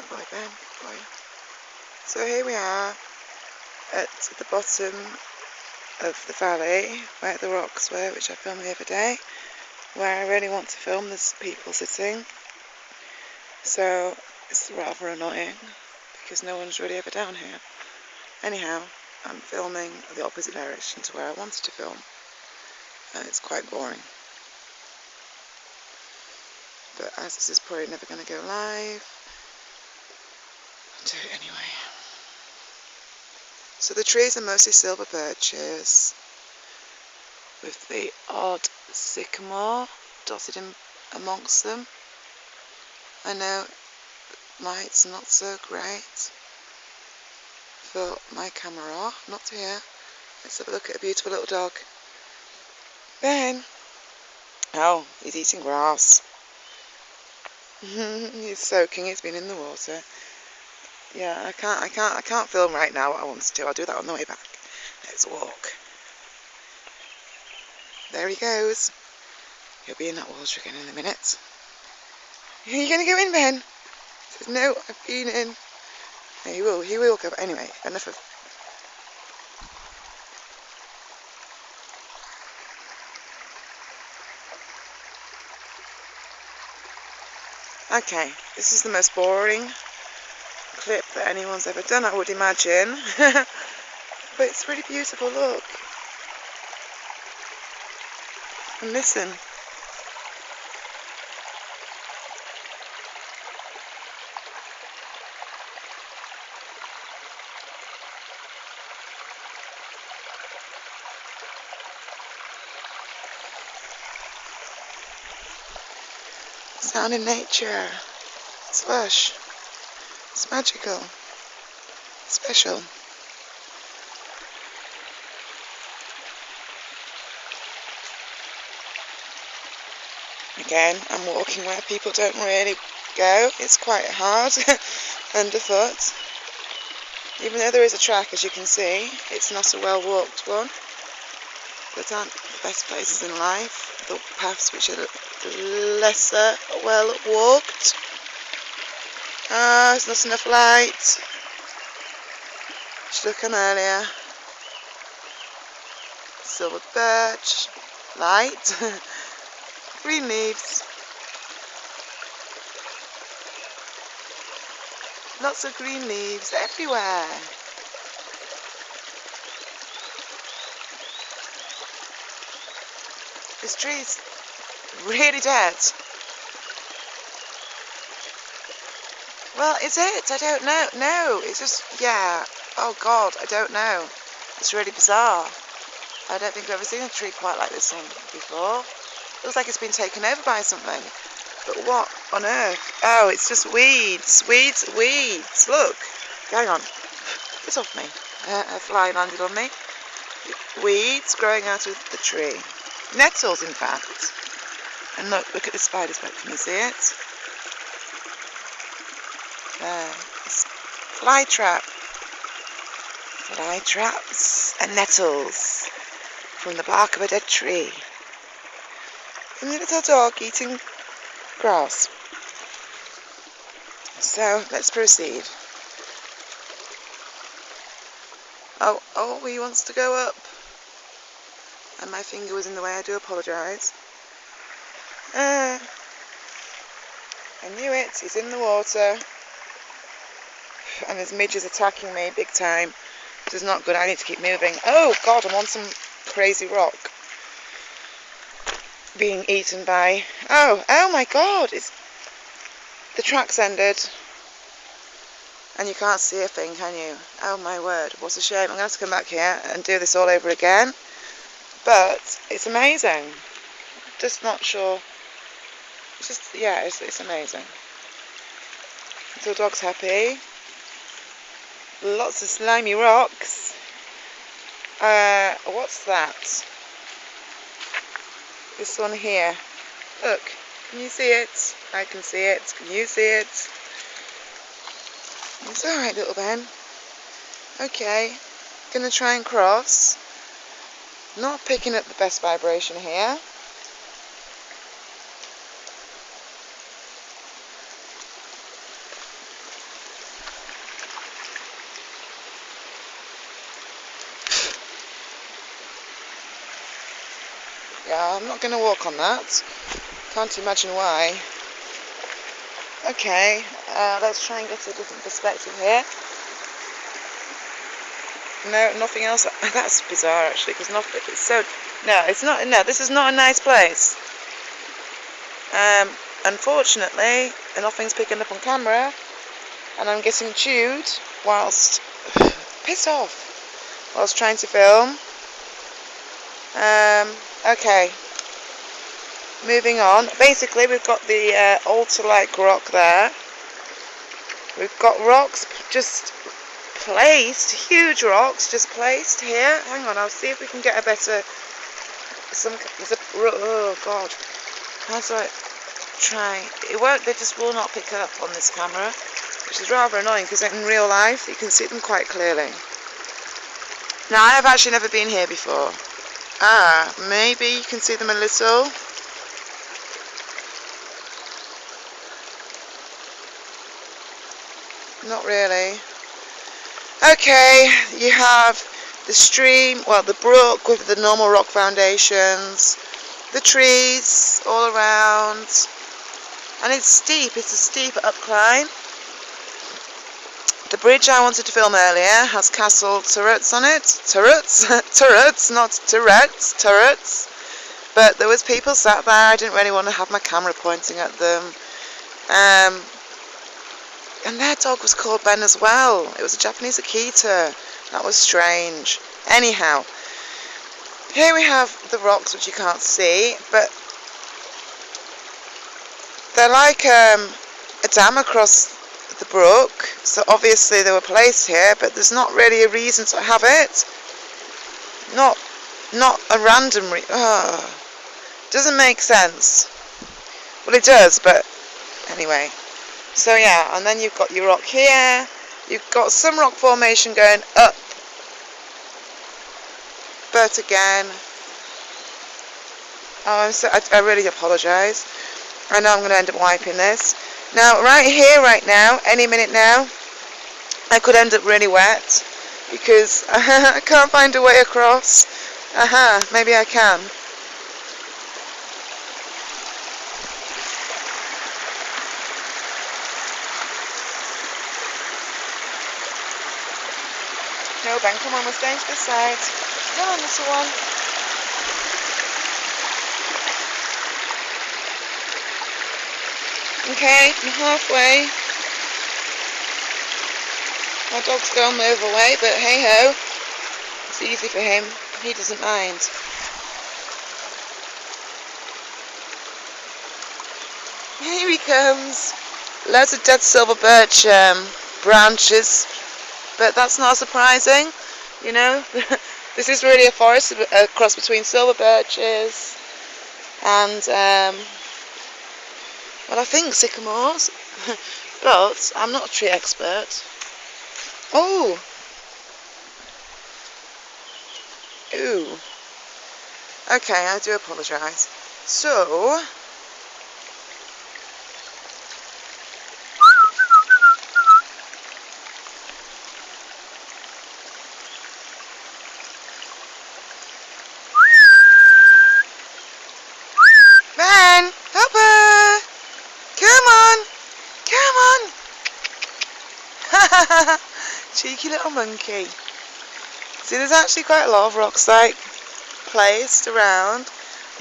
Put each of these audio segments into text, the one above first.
Good boy, Ben. Good boy. So here we are at the bottom of the valley where the rocks were, which I filmed the other day, where I really want to film. There's people sitting, so it's rather annoying because no one's really ever down here. Anyhow, I'm filming the opposite direction to where I wanted to film, and it's quite boring. But as this is probably never going to go live, I'll do it anyway. So the trees are mostly silver birches, with the odd sycamore dotted in amongst them. I know light's not so great for my camera, not here. Let's have a look at a beautiful little dog. Ben! Oh, he's eating grass. He's soaking, he's been in the water. Yeah, I can't film right now what I wanted to. I'll do that on the way back. Let's walk. There he goes. He'll be in that water again in a minute. Are you going to go in, Ben? He says, no, I've been in. No, he will go. Anyway, enough of... Okay, this is the most boring clip that anyone's ever done, I would imagine. But it's really beautiful, look. And listen. Sound in nature. It's lush. It's magical. Special. Again, I'm walking where people don't really go. It's quite hard underfoot. Even though there is a track, as you can see, it's not a well-walked one. But aren't the best places in life the paths which are lesser well-walked? Ah, there's not enough light. Should have come earlier. Silver birch, light, green leaves. Lots of green leaves everywhere. This tree's really dead. Well, is it? I don't know. No, it's just, yeah. Oh God, I don't know. It's really bizarre. I don't think I've ever seen a tree quite like this one before. Looks like it's been taken over by something. But what on earth? Oh, it's just weeds. Weeds. Look. Hang on. Get off me. A fly landed on me. Weeds growing out of the tree. Nettles, in fact. And look at the spider's web. Can you see it? There. Fly trap. Fly traps and nettles from the bark of a dead tree. And the little dog eating grass. So let's proceed. Oh, he wants to go up. And my finger was in the way, I do apologise. I knew it, he's in the water. And there's midges attacking me big time. This is not good, I need to keep moving. Oh God, I'm on some crazy rock. Being eaten by... Oh my God, the track's ended. And you can't see a thing, can you? Oh my word, what a shame. I'm going to have to come back here and do this all over again. But it's amazing. Just not sure. It's just, yeah, it's amazing. Little dog's happy. Lots of slimy rocks. What's that? This one here. Look, can you see it? I can see it. Can you see it? It's alright, little Ben. Okay, gonna try and cross. Not picking up the best vibration here. Yeah, I'm not going to walk on that. Can't imagine why. Okay, let's try and get a different perspective here. No, nothing else. That's bizarre actually, because nothing. It's so. No, it's not. No, this is not a nice place. Unfortunately, nothing's picking up on camera, and I'm getting chewed whilst piss off whilst trying to film. Okay. Moving on. Basically, we've got the altar-like rock there. We've got rocks just placed, huge rocks just placed here. Hang on, I'll see if we can get a better. Oh God, how do I try? It won't. They just will not pick up on this camera, which is rather annoying because in real life you can see them quite clearly. Now I have actually never been here before. Maybe you can see them a little. Not really. Okay, you have the stream, well, the brook with the normal rock foundations, the trees all around, and it's steep. It's a steep up climb. The bridge I wanted to film earlier has castle turrets on it. Turrets? Turrets, not turrets. Turrets. But there was people sat there. I didn't really want to have my camera pointing at them. And their dog was called Ben as well. It was a Japanese Akita. That was strange. Anyhow, here we have the rocks, which you can't see, but they're like a dam across the brook. So obviously they were placed here, but there's not really a reason to have it. Not a random doesn't make sense. Well, it does, but anyway. So yeah, and then you've got your rock here. You've got some rock formation going up, but again, I really apologise. I know I'm going to end up wiping this. Now, right here, right now, any minute now, I could end up really wet because I can't find a way across. Maybe I can. No, Ben, come on, we're staying to this side. Come on, little one. Okay, I'm halfway. My dog's going the other way, but hey ho. It's easy for him. He doesn't mind. Here he comes. Loads of dead silver birch branches. But that's not surprising, you know. This is really a forest, a cross between silver birches and, well, I think sycamores. But I'm not a tree expert. Oh! Ooh. Okay, I do apologise. So... Cheeky little monkey. See, there's actually quite a lot of rocks like placed around.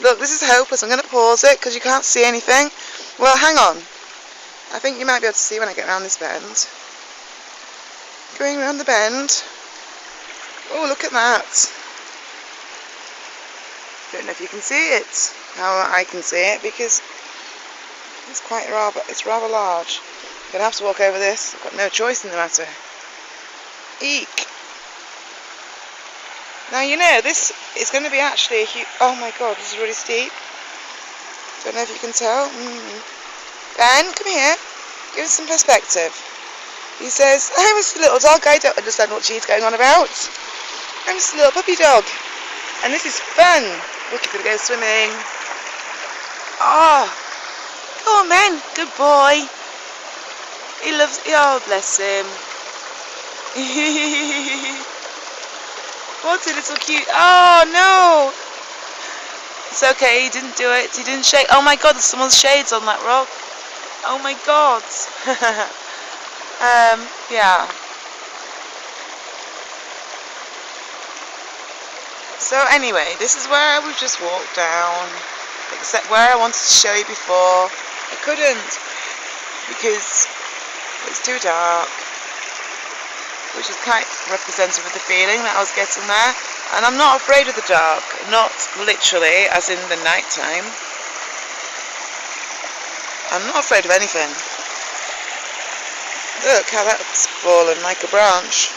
Look, this is hopeless. I'm going to pause it because you can't see anything. Well, hang on. I think you might be able to see when I get around this bend. Going around the bend. Oh, look at that. Don't know if you can see it. How I can see it because it's rather large. I'm going to have to walk over this. I've got no choice in the matter. Eek. Now, you know, this is going to be actually a huge... Oh my god, this is really steep. Don't know if you can tell. Ben, come here. Give us some perspective. He says, I'm just a little dog. I don't understand what she's going on about. I'm just a little puppy dog. And this is fun. Look, he's going to go swimming. Oh. Go on, Ben. Good boy. He loves... Oh, bless him. What a little cute... Oh, no! It's okay, he didn't do it. He didn't shake. Oh my god, there's someone's shades on that rock. Oh my god. Yeah. So anyway, this is where we've just walked down, except where I wanted to show you before. I couldn't, because it's too dark, which is quite representative of the feeling that I was getting there. And I'm not afraid of the dark, not literally, as in the night time. I'm not afraid of anything. Look how that's fallen, like a branch.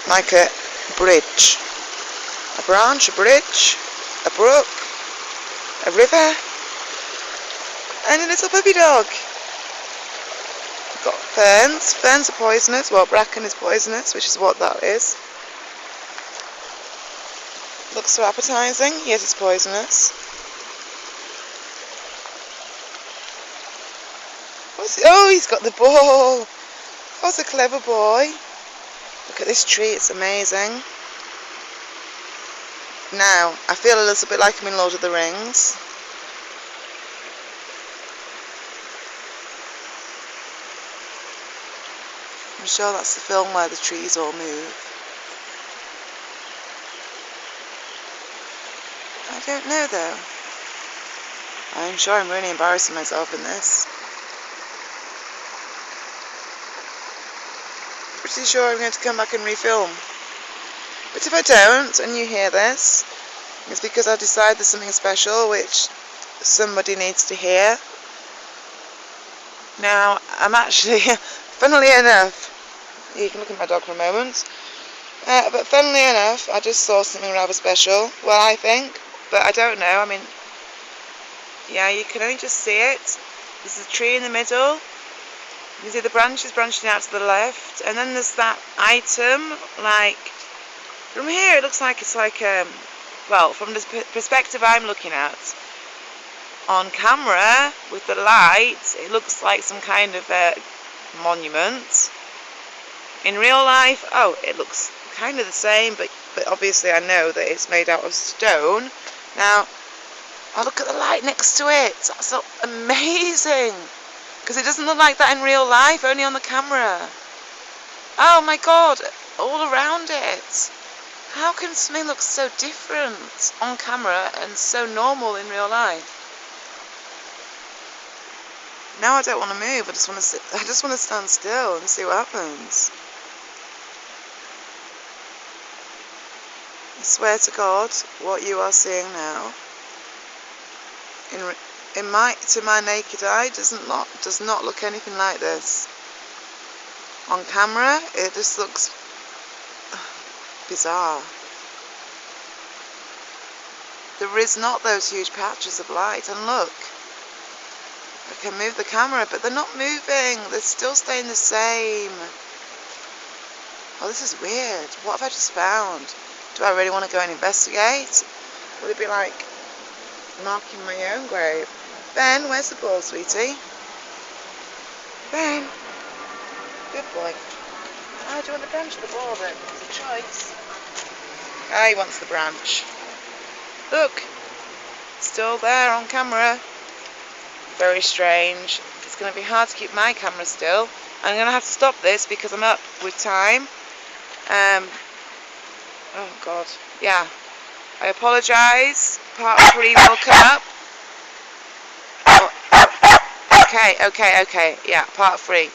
Like a bridge. A branch, a bridge, a brook, a river, and a little puppy dog. We've got ferns. Ferns are poisonous. Well, bracken is poisonous, which is what that is. Looks so appetising, yet it's poisonous. Oh, he's got the ball. What a clever boy. Look at this tree, it's amazing. Now, I feel a little bit like I'm in Lord of the Rings. I'm sure that's the film where the trees all move. I don't know though. I'm sure I'm really embarrassing myself in this. Pretty sure I'm going to come back and refilm. But if I don't, and you hear this, it's because I decided there's something special which somebody needs to hear. Now, I'm actually, funnily enough, you can look at my dog for a moment, but funnily enough, I just saw something rather special. Well, I think, but I don't know. I mean, yeah, you can only just see it. There's a tree in the middle. You can see the branches branching out to the left, and then there's that item, like, from here it looks like it's like, well, from the perspective I'm looking at, on camera, with the light, it looks like some kind of monument. In real life, oh, it looks kind of the same, but obviously I know that it's made out of stone. Now, oh, look at the light next to it. That's so amazing. Because it doesn't look like that in real life, only on the camera. Oh my god, all around it. How can something look so different on camera and so normal in real life? Now I don't want to move, I just want to sit, I just want to stand still and see what happens. I swear to God, what you are seeing now, to my naked eye, does not look anything like this. On camera, it just looks bizarre. There is not those huge patches of light, and look, I can move the camera, but they're not moving, they're still staying the same. Oh, this is weird. What have I just found? Do I really want to go and investigate? Will it be like marking my own grave? Ben, where's the ball, sweetie? Ben. Good boy. Oh, do you want the branch or the ball then? It's a choice. Ah, he wants the branch. Look. Still there on camera. Very strange. It's going to be hard to keep my camera still. I'm going to have to stop this because I'm up with time. Oh God. Yeah. I apologise. Part 3 will come up. Oh. Okay. Yeah, part 3.